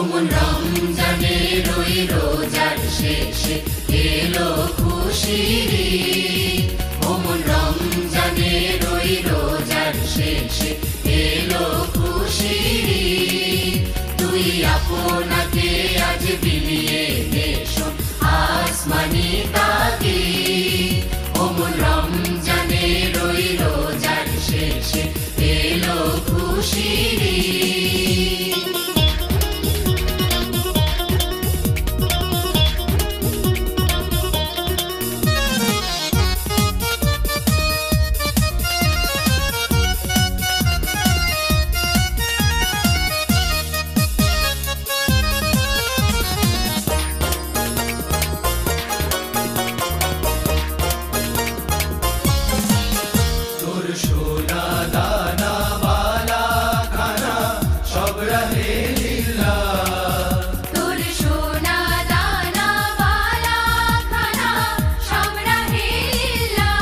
ওমন রমজানের ওই রোজার শেষে এলো খুশির ঈদ। ওমন রমজানের ওই রোজার শেষে এলো খুশির ঈদ। তুই আপনাকে আজ বিলিয়ে দে শোন আসমানি তাগিদ। ওমন রমজানের ওই রোজার শেষে এলো খুশির ঈদ। সোনা দানা বালা খানা সব রহে লিল্লাহ। তোর সোনা দানা বালা খানা সব রহে লিল্লাহ।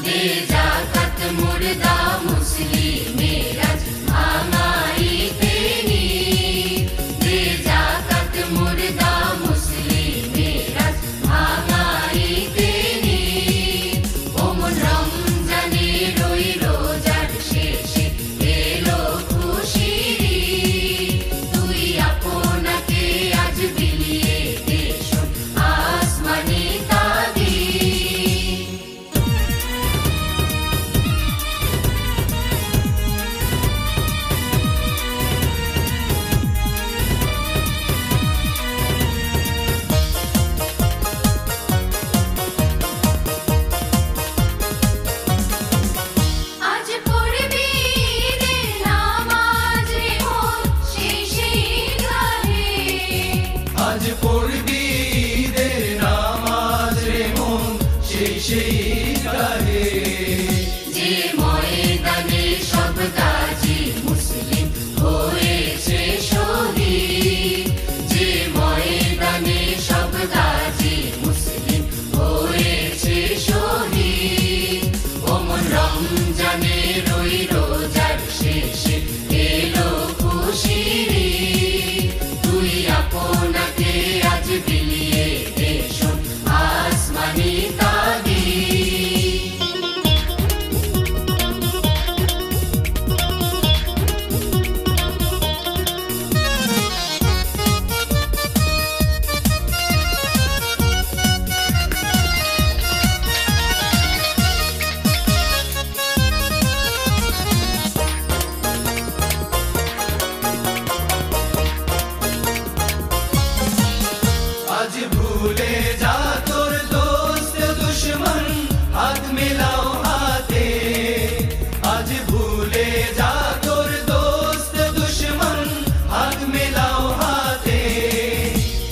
দে যাকাত মুর্দা মুসলিমের আজ ভাঙাইতে নিদ। দে যাকাত মুর্দা মুসলিমের আজ ভাঙাইতে নিদ। ওমন রমজানের ওই রোজার শেষে এলো খুশির ঈদ। তুই আপনাকে আজ বিলিয়ে দে শোন আসমানি তাগিদ। আজ পড়বি ঈদের নামাজ রে মন সেই গাহে। আজ পড়বি ঈদের নামাজ রে মন সেই গাহে। যে ময়দানে সব গাজী মুসলিম হয়েছে শহীদ। যে ময়দানে সব গাজী মুসলিম হয়েছে শহীদ। ওমন রমজানের ওই রোজার শেষে এলো খুশির ঈদ। তুই আপনাকে আজ বিলিয়ে দে শোন আসমানি তাগিদ। আজ ভুলে যা তোর দোস্ত দুশ্মন হাত মেলাও হাতে। আজ ভুলে যা তোর দোস্ত দুশ্মন হাত মেলাও হাতে।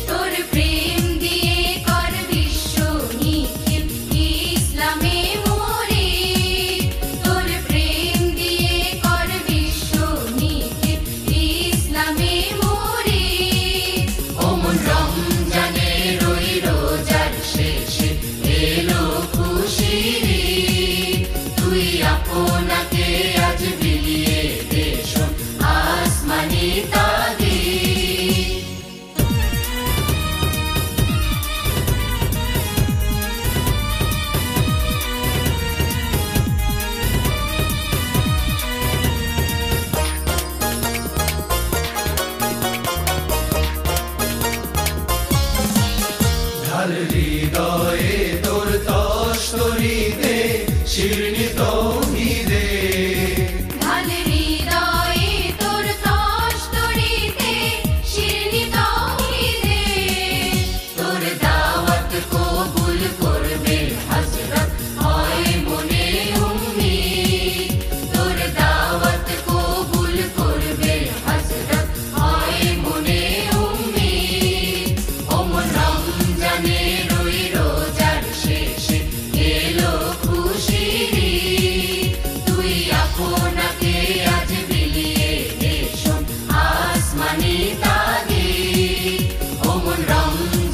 তোর প্রেম দিয়ে কর বিশ্ব নিখিল ইসলামে মুরিদ। তোর প্রেম দিয়ে কর বিশ্ব নিখিল ইসলামে মুরিদ। ওমন রমজানের ওই রোজার শেষে এলো খুশির ঈদ। তুই আপনাকে আজ বিলিয়ে দে শোন আসমানি তাগিদ। ঢাল হৃদয়ে তোর তস্তরিতে শিরনি তৌহিদে। ঢাল হৃদয়ে তোর তস্তরিতে শিরনি তাওহীদে। তোর দাওয়াত কবুল করবে হযরত হয় মনে উম্মিদ। তোর দাওয়াত কবুল করবে হযরত হয় মনে উম্মিদ। ওমন রমজানের ওই রোজার শেষে এলো খুশির ঈদ। তুই আপনাকে আজ বিলিয়ে দে শোন আসমানি তাগিদ। ওমন রমজানের